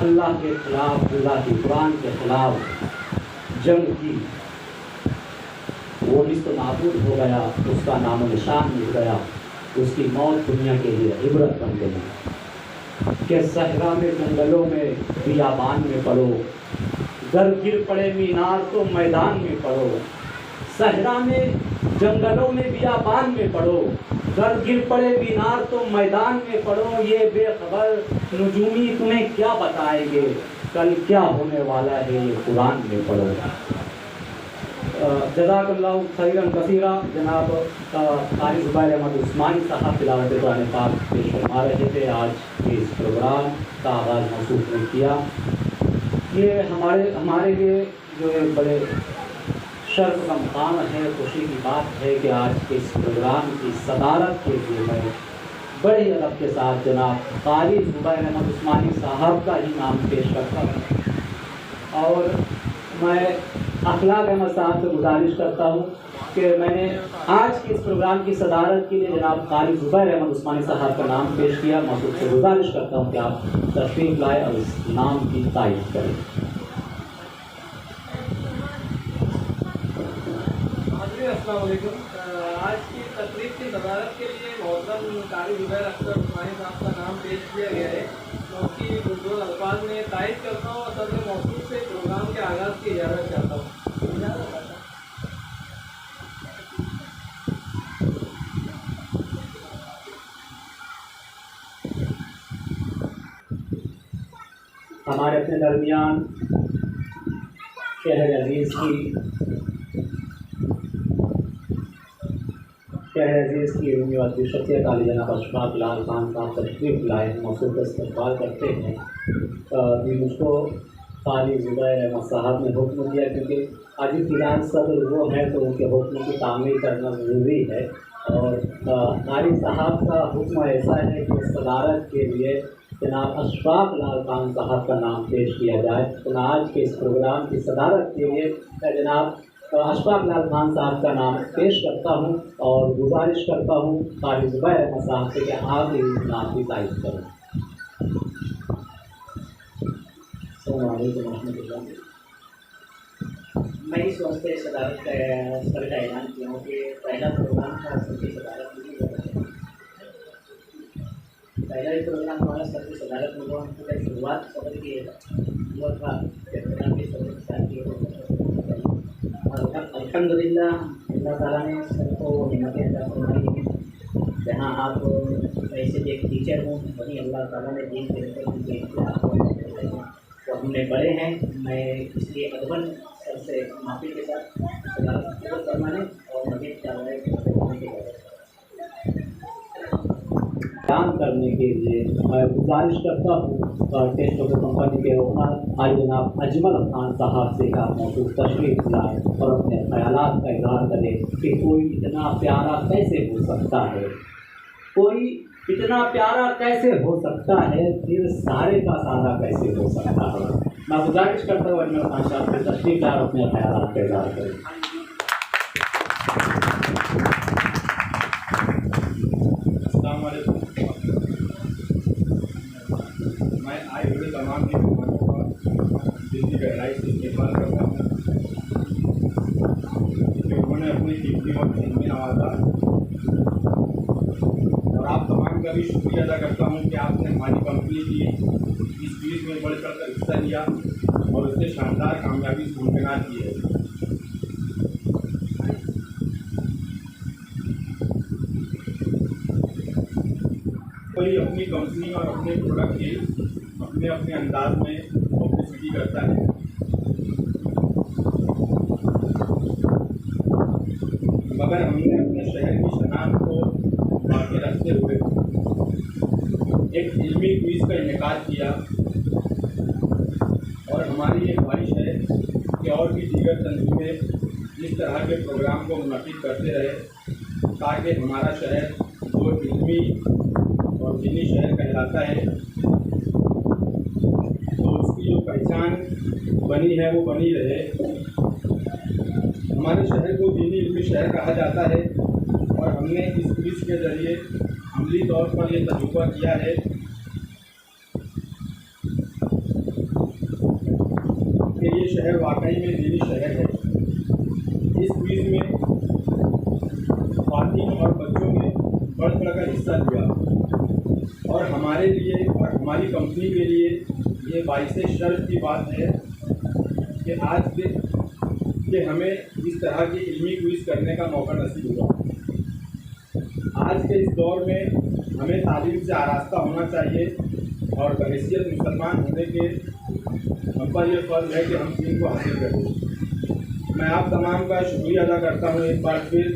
अल्लाह के ख़िलाफ़, अल्लाह के कुरान के ख़िलाफ़ जंग की, वो निस्त नाबूद हो गया, उसका नामो निशान मिल गया, उसकी मौत दुनिया के लिए इबरत बन गई। कि सहरा में, जंगलों में, बियाबान में पड़ो, गर गिर पड़े मीनार तो मैदान में पड़ो। सहरा में, जंगलों में, बियाबान में पड़ो, गर गिर पड़े मीनार तो मैदान में पड़ो। ये बेखबर नजूमी तुम्हें क्या बताएंगे, कल क्या होने वाला है ये कुरान में पढ़ो। जज़ाकल्लाहु खैरन कसीरा। जनाब क़ारी ज़ुबैर अहमद उस्मानी साहब तिलावत कुरान पाक पेश फरमा रहे थे। आज के इस प्रोग्राम का आगाज़ मौसूफ ने किया। ये हमारे लिए जो है बड़े शर्फ का मुकाम है, खुशी की बात है कि आज के इस प्रोग्राम की सदारत के लिए मैं बड़े ही अदब के साथ जनाब क़ारी ज़ुबैर अहमद उस्मानी साहब का ही नाम पेश करता हूँ। और मैं अखलाक अहमद साहब से गुजारिश करता हूँ कि मैंने आज के इस प्रोग्राम की सदारत के लिए जनाब क़ारी ज़ुबैर अहमद उस्मानी साहब का नाम पेश किया। मौसूफ से गुजारिश करता हूँ कि आप तशरीफ़ लाए और इस नाम की तारीफ़ करें। अस्सलाम वालेकुम। आज की तकरीब की सदारत के लिए मोहतरम क़ारी ज़ुबैर अख्तर उस्मानी साहब का नाम पेश किया गया है। तो उसकी गुरजोर अल्फाज में तारीफ़ करता हूँ और सदर मौसूफ से प्रोग्राम के आगाज़ की इजाज़त चाहता हूँ। हमारे अपने दरमियान शहर अजीज़ की यूनिवर्सिटी शख्सियत आली जनाब अशफाक लाल खान साहब तशरीफ़ लाए, मौसूफ का इस्तक़बाल करते हैं। मुझको क़ारी ज़ुबैर अहमद साहब ने हुक्म दिया, क्योंकि आज फ़िलहाल सदर वो हैं तो उनके हुक्म की तामील करना ज़रूरी है। और क़ारी साहब का हुक्म ऐसा है कि सदारत के लिए जनाब अशफाक लाल खान साहब का नाम पेश किया जाए। तो आज के इस प्रोग्राम की सदारत के लिए जनाब अशफाक लाल खान साहब का नाम पेश करता हूँ और गुजारिश करता हूँ क़ारी ज़ुबैर अहमद साहब से कि आप इस नाम की तारीफ़ करें। मैं इस वास्ते सदारत का ऐलान किया हूँ कि पहला प्रोग्राम था सबकी सदारत में, पहला ही प्रोग्राम हमारा सबकी सदारत में हुआ। हमको शुरुआत सदर की हुआ था, प्रोग्राम की सदर स्टार्ट किया। अल्हम्दुलिल्लाह अल्लाह ताला ने सबको हिम्मतें अता फरमाई हैं। जहाँ आप ऐसे एक टीचर हूँ वहीं अल्लाह ताला ने दीन के तो हमने बड़े हैं। मैं इसलिए अदबन सर से माफ़ी के साथ फरमाने और मज़ीद कार्रवाई करने के बाद बयान करने के लिए मैं गुजारिश करता हूँ टेस्ट ऑफ कंपनी के ओनर आज जनाब अजमल खान साहब से आप मौजूद तशरीफ़ लाए और अपने ख्यालात का इजहार करें कि कोई इतना प्यारा कैसे हो सकता है, कोई इतना प्यारा कैसे हो सकता है, फिर सारे का सारा कैसे हो सकता है। मैं गुजारिश करता हूँ अजमल खान साहब से तशरीफ़ लाए और अपने ख्यालात का इजहार करें। मैं आए हुए तमाम की मेहमानों का दिल की गहराई से इस्तेमाल करता हूँ कि उन्होंने अपनी कीमती वक्त में नवाजा। और आप तमाम का भी शुक्रिया अदा करता हूँ कि आपने हमारी कंपनी की इस क्विज़ में बढ़ चढ़ कर हिस्सा लिया और उससे शानदार कामयाबी मुमकिन की है। कोई अपनी कंपनी और अपने प्रोडक्ट की अपने अपने अंदाज में पब्लिसिटी करता है, मगर हमने अपने शहर की शनाख्त को बाकी रखते हुए एक इल्मी क्विज़ का इनेकाद किया। और हमारी ये ख्वाहिश है कि और भी दीगर तंजीमें इस तरह के प्रोग्राम को मुनक़िद करते रहे, ताकि हमारा शहर जो इल्मी और दीनी शहर कहलाता है तो उसकी जो पहचान बनी है वो बनी रहे। हमारे शहर को दीनी इल्मी शहर कहा जाता है और हमने इस क्विज़ के ज़रिए अमली तौर पर ये तजुर्बा किया है ये शहर वाकई में दीनी शहर है। इस क्विज में खातिन और बच्चों ने बढ़ कर हिस्सा लिया और हमारे लिए और हमारी कंपनी के लिए ये बाइस शर्फ की बात है कि आज के हमें इस तरह की इल्मी क्विज करने का मौका नसीब हुआ। आज के इस दौर में हमें तालीम से आरास्ता होना चाहिए और बहैसियत मुसलमान होने के हम पर यह फर्ज है कि हम दीन को हासिल करें। मैं आप तमाम का शुक्रिया अदा करता हूँ एक बार फिर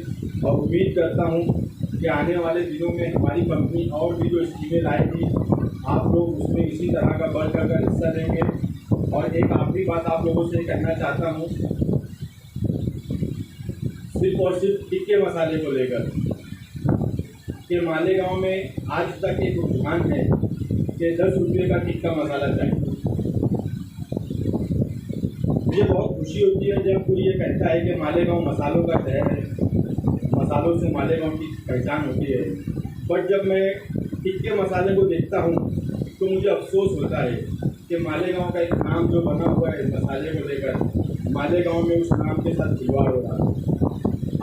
और उम्मीद करता हूँ कि आने वाले दिनों में हमारी कंपनी और भी जो स्कीमें लाएगी आप लोग उसमें इसी तरह का बढ़ कर हिस्सा लेंगे। और एक आखिरी बात आप लोगों से कहना चाहता हूँ, सिर्फ और सिर्फ टिक्के मसाले को लेकर कि मालेगांव में आज तक एक रुझान है कि 10 रुपये का टिक्का मसाला चाहिए। मुझे बहुत खुशी होती है जब कोई ये कहता है कि मालेगांव मसालों का शहर है, मसालों से मालेगांव की पहचान होती है। बट जब मैं टिक्के मसाले को देखता हूँ तो मुझे अफसोस होता है कि मालेगांव का एक नाम जो बना हुआ है इस मसाले को लेकर, मालेगांव में उस नाम के साथ खिलवाड़ हो रहा है।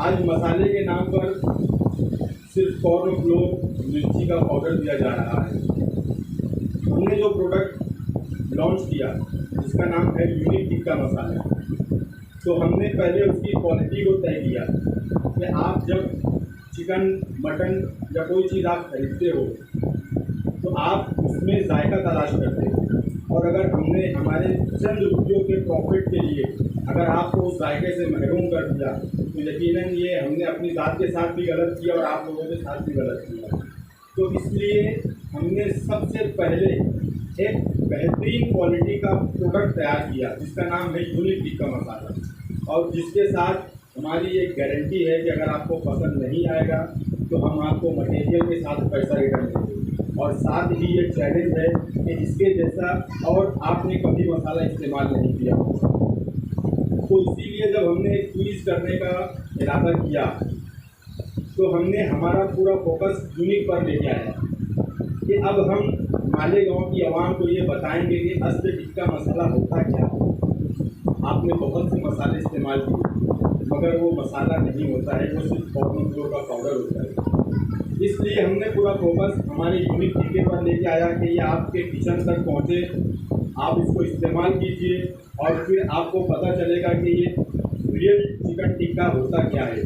आज मसाले के नाम पर सिर्फ कॉर्न फ्लोर, मिर्ची का पाउडर दिया जा रहा है। हमने जो प्रोडक्ट लॉन्च किया जिसका नाम है यूनिक टिक्का मसाला, तो हमने पहले उसकी क्वालिटी को तय किया कि आप जब चिकन, मटन या कोई चीज़ आप खरीदते हो तो आप उसमें जायका तलाश करते हो। और अगर हमने हमारे चंद रुपयों के प्रॉफिट के लिए अगर आपको उस जायके से महरूम कर दिया तो यकीनन ये हमने अपनी ज़ात के साथ भी गलत किया और आप लोगों के साथ भी गलत किया। तो इसलिए हमने सबसे पहले एक बेहतरीन क्वालिटी का प्रोडक्ट तैयार किया जिसका नाम है यूनिक टिक्का मसाला, और जिसके साथ हमारी एक गारंटी है कि अगर आपको पसंद नहीं आएगा तो हम आपको मटेरियल के साथ पैसा रिटर्न देंगे। और साथ ही ये चैलेंज है कि इसके जैसा और आपने कभी मसाला इस्तेमाल नहीं किया। तो इसीलिए जब हमने एक क्विज करने का इरादा किया तो हमने हमारा पूरा फोकस यूनिक पर लेके आया कि अब हम मालेगांव की आवाम को ये बताएंगे कि असली टिक्का मसाला होता क्या। आपने बहुत से मसाले इस्तेमाल किए मगर वो मसाला नहीं होता है, वो सिर्फ कॉर्न फ्लोर का पाउडर होता है। इसलिए हमने पूरा फोकस हमारे यूनिक टिक्के पर लेके आया कि ये आपके किचन तक पहुँचे, आप इसको इस्तेमाल कीजिए और फिर आपको पता चलेगा कि ये रियल चिकन टिक्का होता क्या है।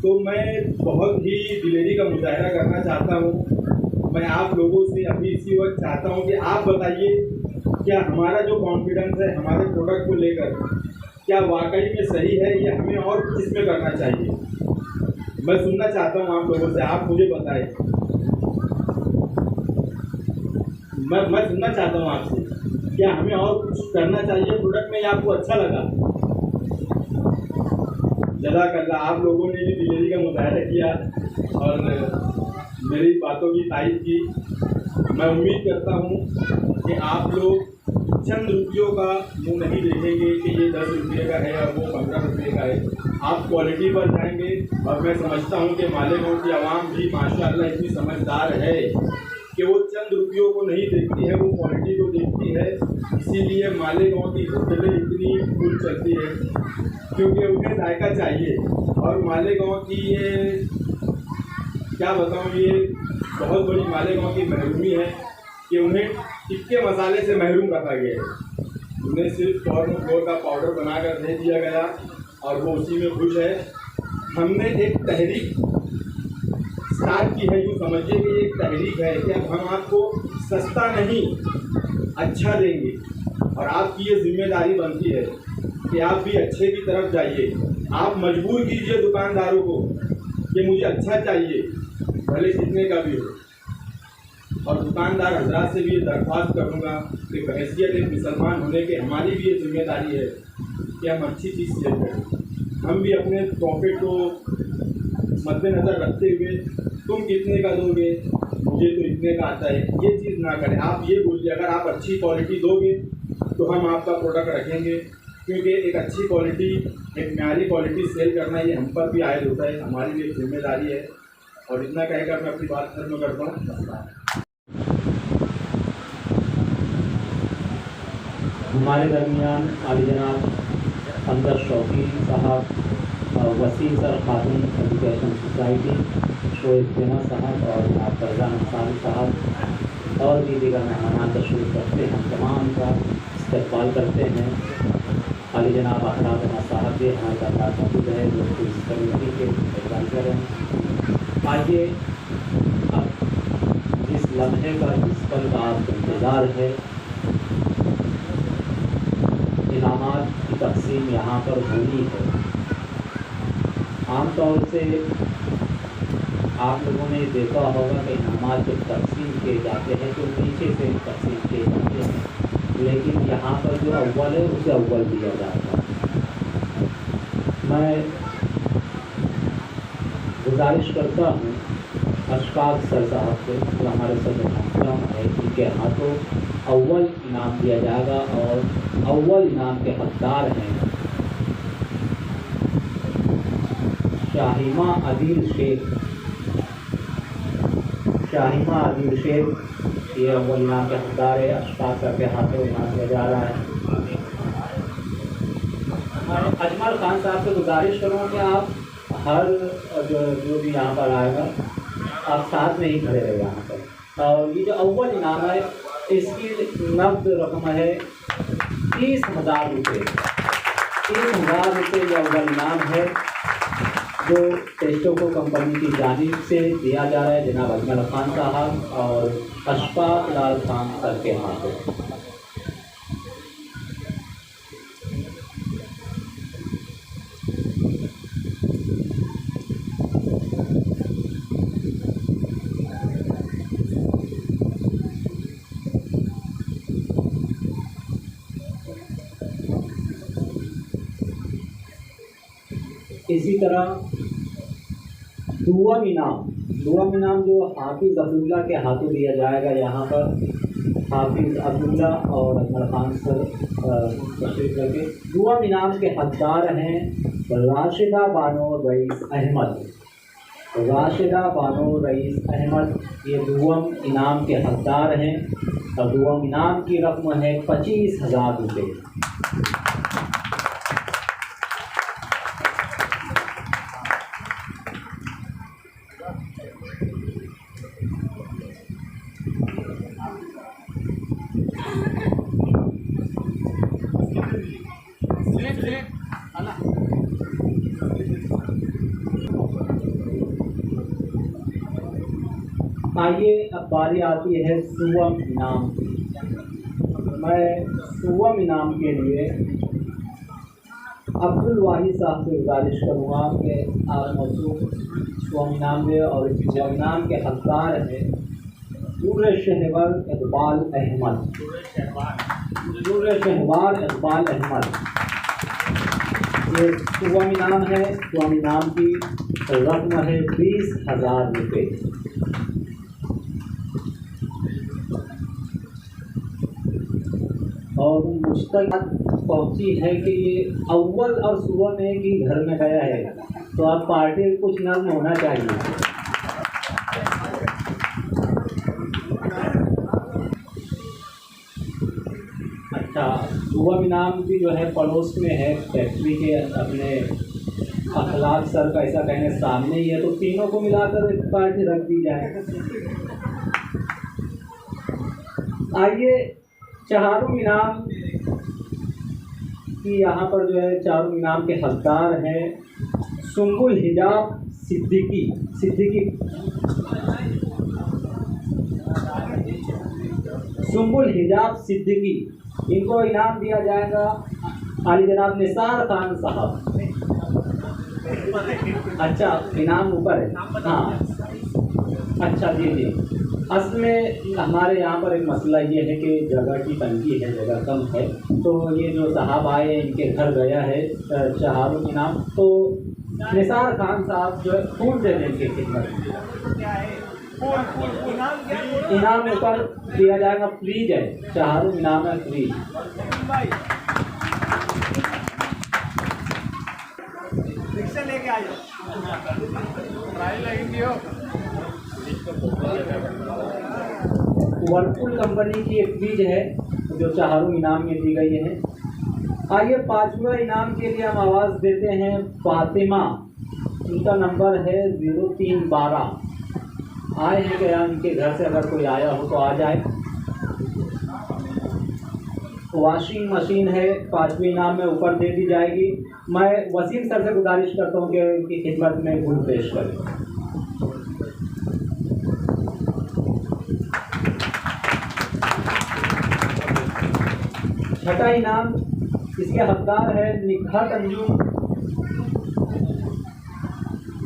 तो मैं बहुत ही दिलेरी का मुजाहरा करना चाहता हूँ। मैं आप लोगों से अभी इसी वक्त चाहता हूँ कि आप बताइए क्या हमारा जो कॉन्फिडेंस है हमारे प्रोडक्ट को लेकर क्या वाकई में सही है या हमें और कुछ इसमें करना चाहिए। मैं सुनना चाहता हूँ आप लोगों से, आप मुझे बताएं। मैं सुनना चाहता हूँ आपसे क्या हमें और कुछ करना चाहिए प्रोडक्ट में या आपको अच्छा लगा। जज़ाकल्लाह, आप लोगों ने भी दिलेरी का मुजाहरा किया और मेरी बातों की तारीफ की। मैं उम्मीद करता हूँ कि आप लोग चंद रुपयों का मुँह नहीं देखेंगे कि ये 10 रुपये का है और वो 15 रुपये का है। आप क्वालिटी पर जाएंगे और मैं समझता हूँ कि मालेगांव की आवाम भी माशाअल्लाह इतनी समझदार है कि वो चंद रुपयों को नहीं देखती है, वो क्वालिटी को देखती है। इसीलिए मालेगांव की होटलें इतनी फुल चलती है क्योंकि उन्हें जायका चाहिए। और मालेगांव की ये क्या बताऊँ, ये बहुत बड़ी मालेगांव की महरूमी है कि उन्हें टिक्के मसाले से महरूम रखा गया है। उन्हें सिर्फ कॉर्न फ्लोर का पाउडर बनाकर दे दिया गया और वो उसी में खुश है। हमने एक तहरीक स्टार्ट की है, यूँ समझिए कि एक तहरीक है कि अब हम आपको सस्ता नहीं अच्छा देंगे और आपकी ये जिम्मेदारी बनती है कि आप भी अच्छे की तरफ जाइए। आप मजबूर कीजिए दुकानदारों को कि मुझे अच्छा चाहिए भले कितने का भी हो। और दुकानदार हजरात से भी ये दरख्वास्त करूँगा कि बहैसियत एक मुसलमान होने के हमारी भी ये जिम्मेदारी है कि हम अच्छी चीज़ सेल करें। हम भी अपने प्रॉफिट को मद्देनज़र रखते हुए तुम कितने का दोगे, मुझे तो इतने का आता है, ये चीज़ ना करें। आप ये बोलिए अगर आप अच्छी क्वालिटी दोगे तो हम आपका प्रोडक्ट रखेंगे, क्योंकि एक अच्छी क्वालिटी, एक म्यारी क्वालिटी सेल करना ये हम पर भी आयद होता है, हमारी भी एक जिम्मेदारी है। और इतना कहकर मैं अपनी बात खत्म करता हूँ। हमारे दरमियान आली जनाब अंदर शौकी साहब, वसीम सर खातून एजुकेशन सोसाइटी, शोएब जना साहब और जनाब फरजान अंसारी साहब और भी दीगर मेहमान तशरीफ़ रखते हैं। हम तमाम का इस्तकबाल करते हैं। आली जनाब अखलाक साहब भी हमारे साथ मौजूद है जो इस कम्यूनिटी के एडवाइज़र हैं। आइए अब जिस लम्हे का जिस पल का आपको इंतज़ार है, इनामात की तकसीम यहाँ पर होनी है। आमतौर से आप लोगों ने देखा होगा कि इनामात जब तकसीम किए जाते हैं तो नीचे से तकसीम किए जाते हैं, लेकिन यहाँ पर जो अव्वल है उसे अव्वल दिया जाता है। मैं गुजारिश करता हूँ अशफाक सर साहब से, जो हमारे सदर मोहतरम है, उनके हाथों अव्वल इनाम दिया जाएगा और अव्वल इनाम के हकदार हैं शाहिमा आदिल शेख। शाहिमा आदिल शेख ये अव्वल इनाम के हकदार है। अशफाक सर के हाथों इनाम दिया जा रहा है। अजमल खान साहब से गुजारिश करूँ कि आप हर जो भी यहाँ पर आएगा आप साथ में ही खड़े रहे यहाँ पर। और ये जो अव्वल इनाम है इसकी नकद रकम है 30,000 रुपये। 30,000 रुपये ये अव्वल इनाम है जो टेस्टोको कंपनी की जानिब से दिया जा रहा है जनाब अजमल खान साहब और अशफाक लाल खान सर के हाथों। इसी तरह दुआ इनाम जो हाफिज़ अब्दुल्ला के हाथों दिया जाएगा। यहाँ पर हाफिज़ अब्दुल्ला और अजमल खान सर तशरीफ़ रखे। दुआ इनाम के हकदार हैं राशिदा बानो रईस अहमद। राशिदा बानो रईस अहमद ये दुआम इनाम के हकदार हैं और दुआम इनाम की रकम है 25,000 रुपये। आइए अब बारी आती है सुवम इनाम की। मैं सुवम इनाम के लिए अब्दुल वाहिद साहब से गुजारिश करूँगा कि आप मौजूद सुवम इनाम दें और इस सुवम इनाम के हकदार हैं नूर शहवर इकबाल अहमद। नूर शहवार इकबाल अहमद ये सुवम इनाम है। सुवम इनाम की रकम है 20,000 रुपये। और मुझ तक पहुँची है कि ये अव्वल और सुबह में कि घर में गया है, तो आप पार्टी कुछ नर्म होना चाहिए। अच्छा, सुबह इनाम भी जो है पड़ोस में है, फैक्ट्री के अपने अखलाक सर का ऐसा कहने सामने ही है, तो तीनों को मिलाकर एक पार्टी रख दी जाए। आइए चारों इनाम की यहाँ पर जो है चारों इनाम के हकदार हैं सुम्बुल हिजाब सिद्दीकी। सुम्बुल हिजाब सिद्दीकी इनको इनाम दिया जाएगा आली जनाब निसार खान साहब। अच्छा, इनाम ऊपर है। हाँ, अच्छा जी। असल में हमारे यहाँ पर एक मसला ये है कि जगह की तंगी है, जगह कम है, तो ये जो साहब आए इनके घर गया है चारों इनाम, तो निसार खान साहब जो है फूल दे दें इनकी खिदमत। इनाम ऊपर दिया जाएगा, फ्रीज है, चारों इनाम है फ्रीज। लेके आ जाओ, वर्लपुल कंपनी की एक फ्रिज है जो चारों इनाम में दी गई है। आइए 5वां इनाम के लिए हम आवाज़ देते हैं फातिमा। उनका नंबर है 0312। आए हैं क्या? उनके घर से अगर कोई आया हो तो आ जाए। वॉशिंग मशीन है 5वें इनाम में ऊपर दे दी जाएगी। मैं वसीम सर से गुजारिश करता हूँ कि उनकी खिदमत में गुल पेश करें। छठा इनाम इसके हकदार है निखात अंजुम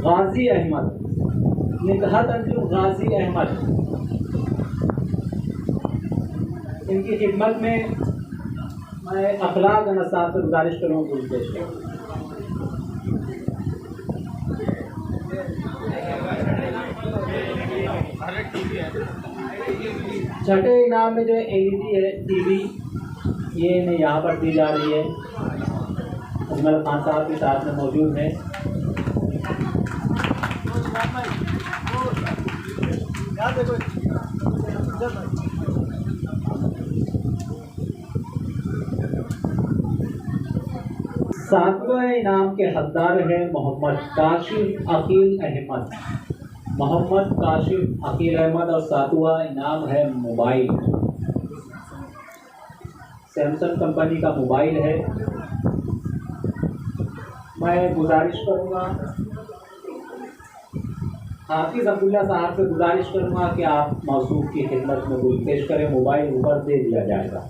गाजी अहमद। निखात अंजुम गाजी अहमद, इनकी खिदमत में मैं अखलाक नसाब से गुजारिश करूँ गुल पेश करूँ। छठे इनाम में जो LED है TV, ये इन्हें यहाँ पर दी जा रही है। अजमल खान साहब के साथ में मौजूद है। सातवें इनाम के हकदार हैं मोहम्मद काशिफ अकील अहमद। मोहम्मद काशिफ अकील अहमद। और सातवां इनाम है मोबाइल। सैमसंग कंपनी का मोबाइल है। मैं गुजारिश करूँगा, हाफिज़ अब्दुल्ला साहब से गुजारिश करूँगा कि आप मौसूफ की खिदमत में गुल पेश करें। मोबाइल ऊपर दे दिया जाएगा।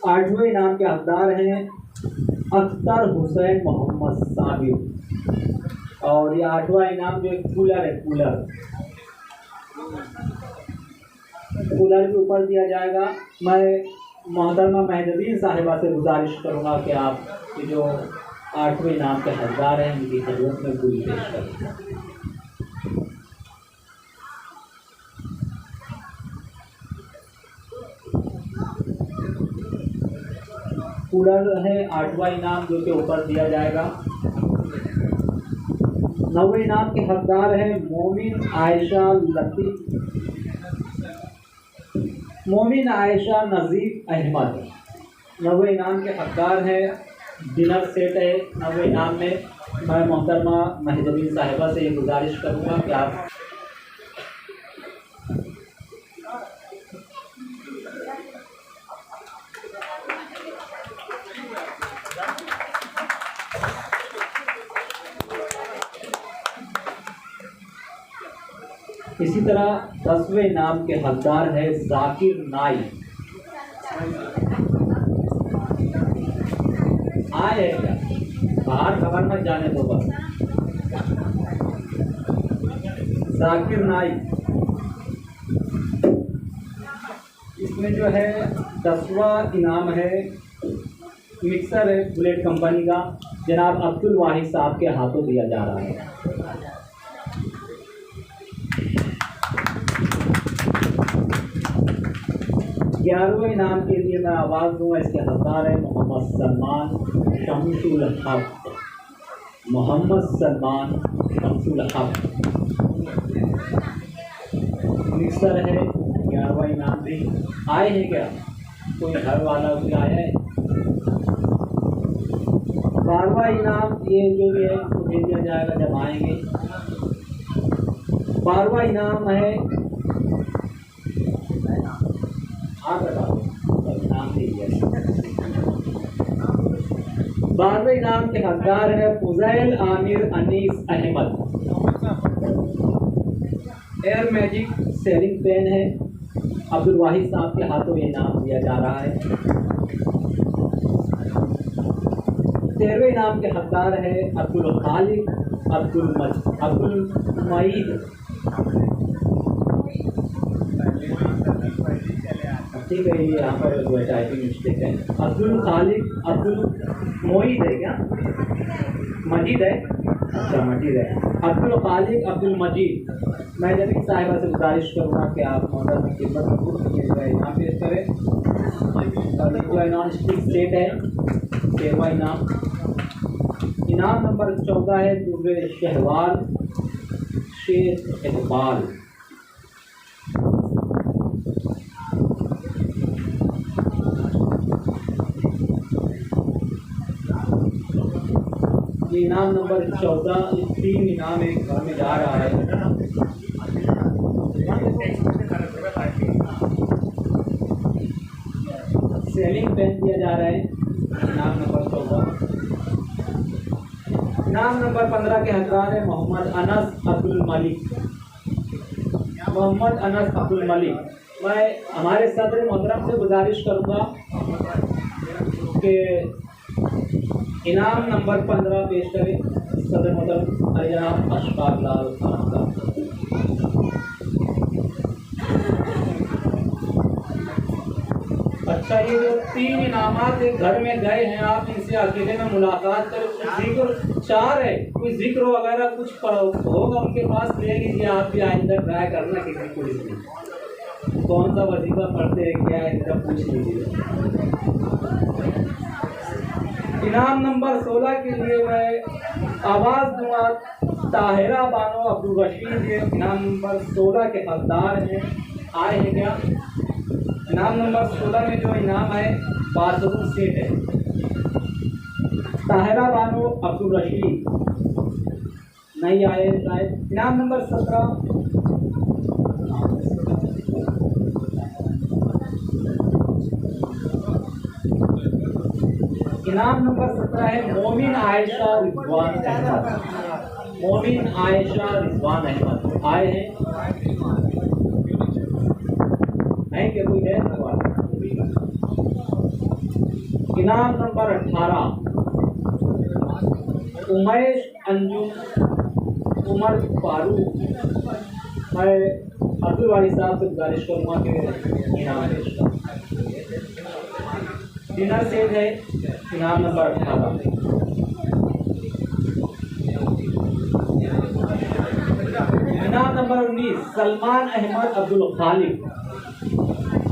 आठवें इनाम के हकदार हैं अख्तर हुसैन मोहम्मद साबिर। और ये 8वां इनाम जो एक कूलर है, कूलर भी ऊपर दिया जाएगा। मैं मोहतरमा महदीन साहिबा से गुजारिश करूँगा कि आप ये जो 8वें इनाम के हकदार हैं इनकी खिदमत में गुल पेश करें। कूलर है 8वां इनाम जो कि ऊपर दिया जाएगा। 9वें इनाम के हकदार हैं मोमिन आयशा नज़ीर अहमद। 9वें इनाम के हकदार हैं डिनर सेट है 9वें इनाम में। मैं मोहतरमा महदीन साहिबा से ये गुजारिश करूँगा कि आप इसी तरह 10वें इनाम के हकदार है जाकिर नाई। आए क्या? बाहर खबर मत जाने दो बस। जाकिर नाई, इसमें जो है 10वां इनाम है मिक्सर है बुलेट कंपनी का। जनाब अब्दुल वाहिद साहब के हाथों दिया जा रहा है। ग्यारहवें इनाम के लिए मैं आवाज़ दूँगा। इसके हकदार है मोहम्मद सलमान शमसुल हक। मोहम्मद सलमान शमसुल हक मिक्सर है। 11वां इनाम भी। आए हैं क्या? कोई घर वाला भी आया है? 12वां इनाम ये जो भी है उसको दे दिया जाएगा जब आएंगे। 12वां इनाम है, आप बताओ इनाम दे दिया। 12वें इनाम के हकदार है Fuzail Aamir Anees Ahmed. Air magic selling pen है। अब्दुल वाहिद साहब के हाथों ये इनाम दिया जा रहा है। 13वें इनाम के हकदार है अब्दुल खालिक अब्दुल मईद। ठीक है, ये यहाँ पर जो है टाइपिंग मिस्टेक है। अब्दुल खालिक अब्दुल मोईद है क्या? मजीद है। अच्छा मजीद है। अब्दुल खालिक अब्दुल मजीद। मैं जमीन साहिबा से गुजारिश करूँगा कि आप मॉडल में खिदमत यहाँ पेश करें। और नॉन स्टिक सेट है 13वां इनाम। इनाम नंबर 14 है दुर्गे शहवाल शेख इकबाल। ये इनाम नंबर 14, ये 3 इनाम एक घर में जा रहा है। सेलिंग पेन दिया जा रहा है इनाम नंबर 14। इनाम नंबर 15 के हकदार है मोहम्मद अनस अब्दुल मलिक। मोहम्मद अनस अब्दुल मलिक, मैं हमारे सदर मोहतरम से गुजारिश करूँगा कि इनाम नंबर 15 पेश करें सदर मोहतरम जनाब अशफाक लाल खान साहब। अच्छा, ये जो 3 इनामात एक घर में गए हैं, आप इनसे अकेले में मुलाकात करें। जिक्र 4 है, कोई जिक्र वगैरह कुछ होगा उनके पास ले लीजिए। आप भी आइंदा ट्राई करना किसी पुलिस में कौन सा वजीफा पढ़ते हैं क्या है, इनका पूछ लीजिए। इनाम नंबर 16 के लिए मैं आवाज़ दूँगा ताहिरा बानो अब्दुल रशीद। ये इनाम नंबर 16 के हकदार हैं, आए हैं क्या? इनाम नंबर 16 में जो इनाम है बाथरूम सेट है। ताहिरा बानो अब्दुल रशीद नहीं आए शायद। इनाम नंबर 17 इनाम नंबर 17 है मोमिन आयशा रिजवान अहमद। मोमिन आयशा रिजवान अहमद आए हैं क्या? कोई है? इनाम नंबर 18 उमैश अंजुम उमर फारूक। मैं अब्दुल वाली साहब से गुजारिश करूँगा कि इनाम पेश करें। डिनर सेट है इनाम नंबर 18। इनाम नंबर 19 सलमान अहमद अब्दुल खालिक।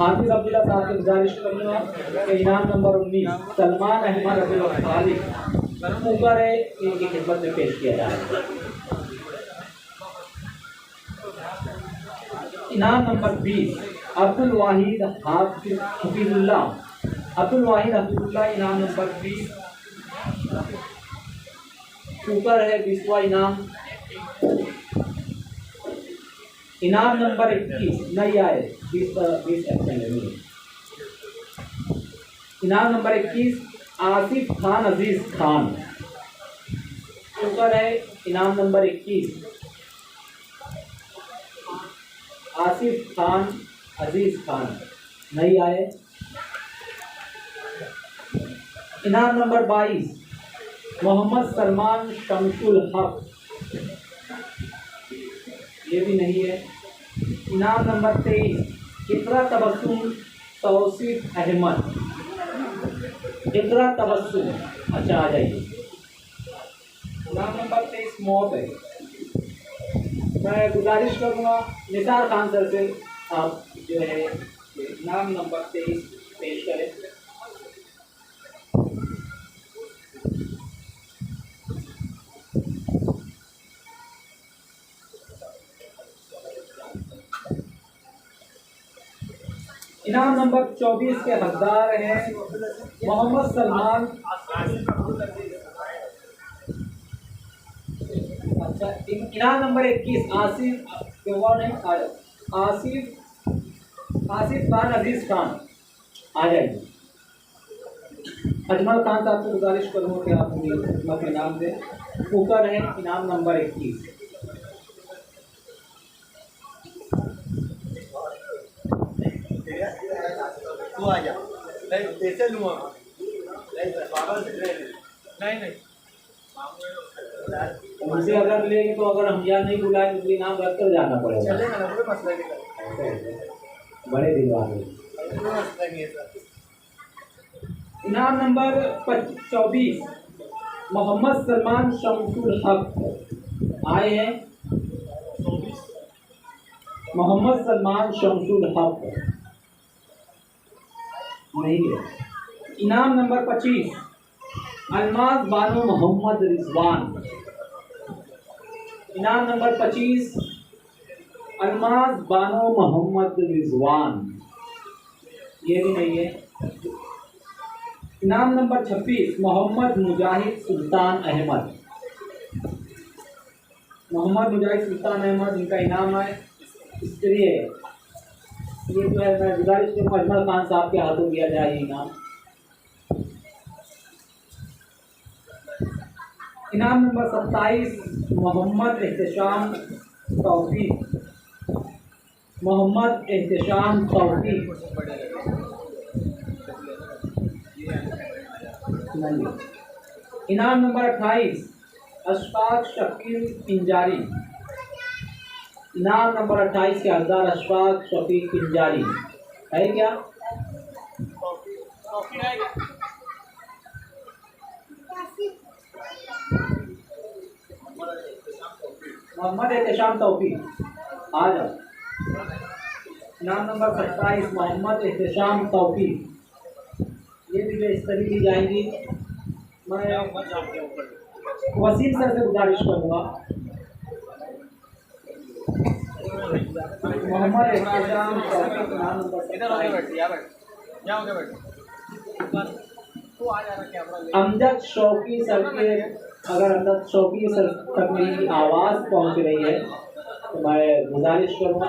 हाफिज अब्दुल्ला साहब से गुजारिश करूँगा कि इनाम नंबर 19 सलमान अहमद अब्दुल खालिक ऊपर है, इनकी खिदमत में पेश किया जाएगा। इनाम नंबर 20 अब्दुल वाहिद हफीजुल्लाह। अब्दुल वाहिद हफीजुल्लाह इनाम नंबर 20 ऊपर है 20वां इनाम। इनाम नंबर 21 नहीं आए 20 एब्सेंट है। इनाम नंबर 21 आसिफ खान अजीज खान ऊपर है। इनाम नंबर 21 आसिफ खान अजीज खान नहीं आए। इनाम नंबर 22 मोहम्मद सलमान शमसुल हक, ये भी नहीं है। इनाम नंबर 23 इकरा तबस्सुम तौसीफ अहमद। इकरा तबस्सुम, अच्छा आ जाइए। इनाम नंबर 23 मौत है। मैं गुजारिश करूँगा निसार खान सर से आप जो है इनाम नंबर 23 पेश करें। इनाम नंबर 24 के हकदार हैं मोहम्मद सलमान। अच्छा, इनाम नंबर 21 आसिफ खान अजीज खान आ जाएंगे। अजमल खान साहब से गुजारिश करूँगा कि आप अपने इनाम दें। ऊपर है इनाम नंबर 21। आ जा पैसे लूँगा नहीं उनसे अगर लेंगे तो अगर हम यहाँ नहीं बुलाएं तो इनाम रख कर जाना पड़ेगा। चलेगा ना, कोई मसला नहीं। बड़े दिलवार कोई मसला नहीं है सर। इनाम नंबर 24 मोहम्मद सलमान शमसुल हक आए हैं। मोहम्मद सलमान शमसुल हक नहीं है। इनाम नंबर 25 अलमाज बानो मोहम्मद रिजवान। इनाम नंबर 25 अलमाज बानो मोहम्मद रिजवान, ये भी नहीं है। इनाम नंबर 26 मोहम्मद मुजाहिद सुल्तान अहमद। मोहम्मद मुजाहिद सुल्तान अहमद, इनका इनाम है स्त्री है। ये जो है मैं गुजारिश करूँ अजमल खान साहब के हाथों दिया जाए ये इनाम। इनाम नंबर 27 मोहम्मद एहतशाम तौफीक। मोहम्मद एहतशाम तौफीक। इनाम नंबर 28 अशफाक शकील पिंजारी। इनाम नंबर 28 के हकदार अशफाक शकील पिंजारी है क्या? मोहम्मद एहतशाम तौफीक आ जाओ। इनाम नंबर 27 मोहम्मद एहतशाम तौफीक, ये भी जो इस तरह दी जाएंगी। मैं वसीम सर से गुजारिश करूँगा मोहम्मद एहतशाम तौफीक इनाम नंबर 27। अमजद शौकी सर के, अगर अमजद शौकी सर तक मेरी आवाज़ पहुंच रही है तो मैं गुजारिश करूँगा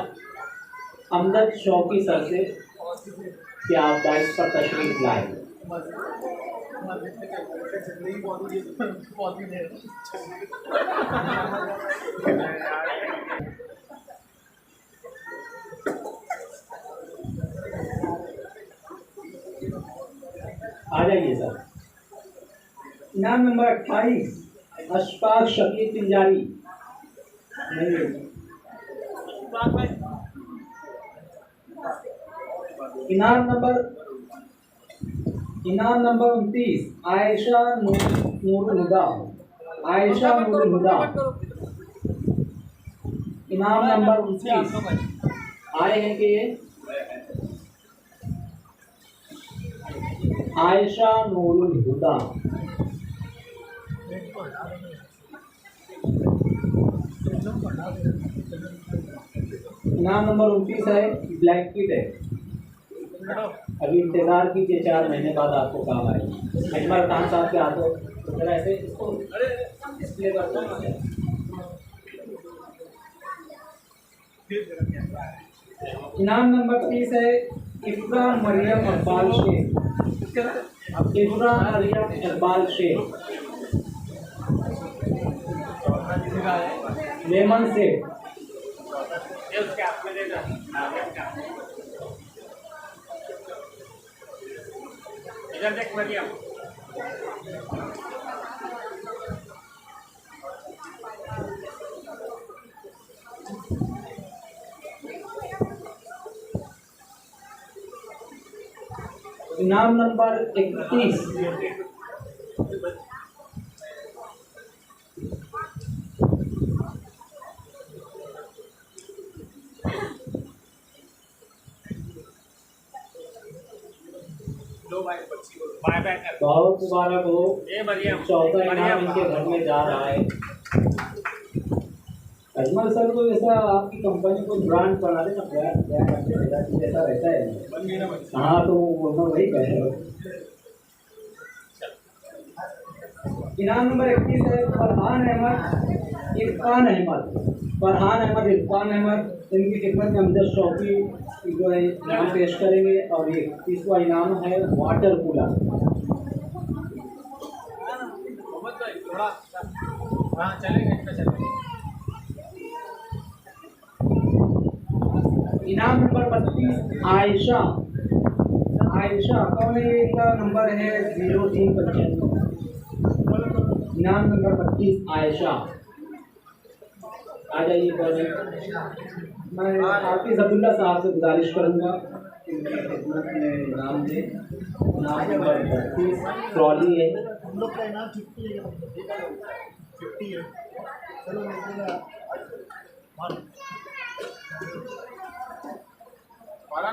अमजद शौकी सर से कि आप बाइस पर तशरीफ लाएं। आ जाइए सर। इनाम नंबर 28 अशफाक शकील पिंजारी। इनाम नंबर 29 आयशा नूरुल हुदा। आयशा नूरुल हुदा। इनाम नंबर 29 आए हैं कि ये आयशा नूरुल हुदा। इनाम नंबर 29 है ब्लैक किट है। अभी इंतजार कीजिए, 4 महीने बाद आपको काम आएगी। अजमल खान साहब के हाथों तो जरा ऐसे इसको डिस्प्ले कर दो। इनाम नंबर 30 है इफ्रा मरियम इकबाल शेख। इफ्रा मरियम इकबाल शेख लेमन से। इनाम नंबर 31 बहुत मुबारक हो। चौथा इनाम इनके घर में जा रहा है। अजमल सर को जैसा आपकी कंपनी को ब्रांड बना देना, जैसा रहता है। हाँ तो वो वही कह रहे हो। इनाम नंबर 31 है फरहान अहमद इरफान अहमद। फरहान अहमद इरफान अहमद, इनकी खिदमत में अमजद शौकी जो है इनाम पेश करेंगे। और ये 30वां इनाम है वाटर कूलर। इनाम नंबर 32 आयशा। आयशा कौन है? इनका नंबर है 0395। इनाम नंबर 32 आयशा आ जाइए। मैं हाफिज अब्दुल्ला साहब से गुजारिश करूँगा खिदमत में इनाम दे। इनाम नंबर 32 ट्रॉली है। हम लोग का इनाम 50 है। चलो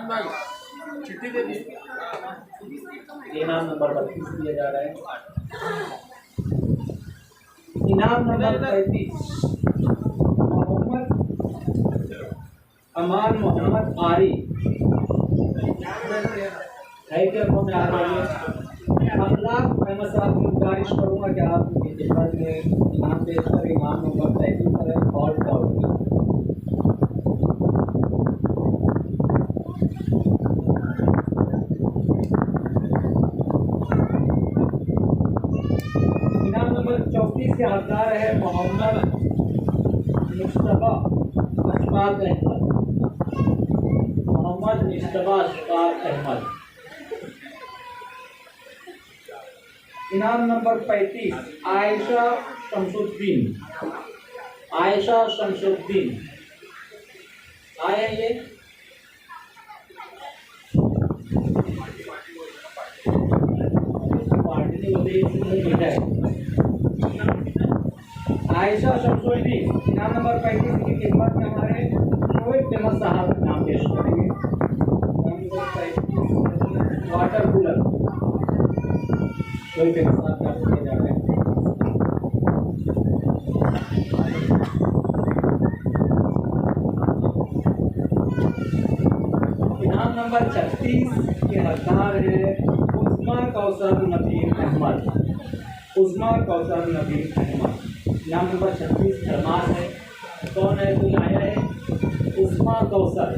भाई चिट्ठी दे दी। इनाम नंबर 32 दिया जा रहा है। इनाम नंबर 35 मोहम्मद अमान मोहम्मद आरी है क्या कौन आ रहा है? अखलाक अहमद साहब की गुजारिश करूँगा कि आप उनकी खिदमत में इनाम पेश करें। इनाम नंबर 33 करें और डाउट इनाम नंबर 34 के हकदार है मोहम्मद मुस्तफा अशफाक अहमद। मोहम्मद मुस्तफा अशफाक अहमद। इनाम नंबर 35 आयशा शमसुद्दीन। आयशा शमसुद्दीन आए हैं ये? आयशा शमसुद्दीन इनाम नंबर 35 की खिदमत में हमारे शोएब अहमद साहब नाम पेश करेंगे। वाटर कूलर शोएब अहमद साहब का दिए जा रहे हैं। इनाम नंबर 36 के हकदार है उस्मा कौसर नबील अहमद। उस्मा कौसर नबील अहमद। इनाम नंबर 36 धर्मास है। कौन है? कोई आया है? उस्मा कौसर।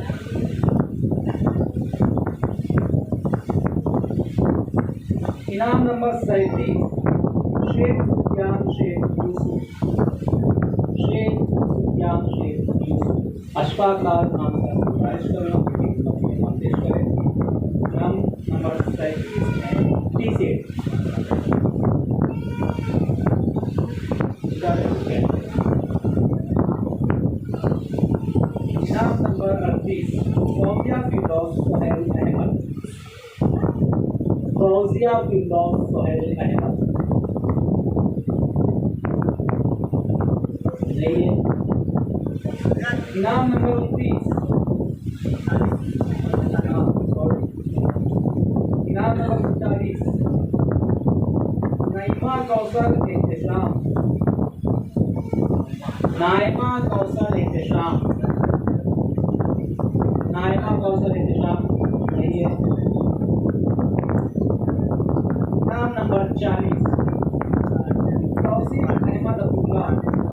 इनाम नंबर 37 शेख सुफियान शेख यूसुफ। शेख सुफियान शेख यूसुफ। अशफाक नाम का गुजारिश करूँ पेश करें। इनाम नंबर 37 है टीसे। इनाम नंबर 38 फौजिया फिरदौस सुहैल अहमद। फौजिया फिरदौस सुहैल अहमद नहीं है। इनाम नंबर 29 इनाम नंबर 40 नाइमा कौसर एहतशाम। नाइमा कौसर एहतशाम। नाइमा कौसर एहतशाम नहीं है। इनाम नंबर 40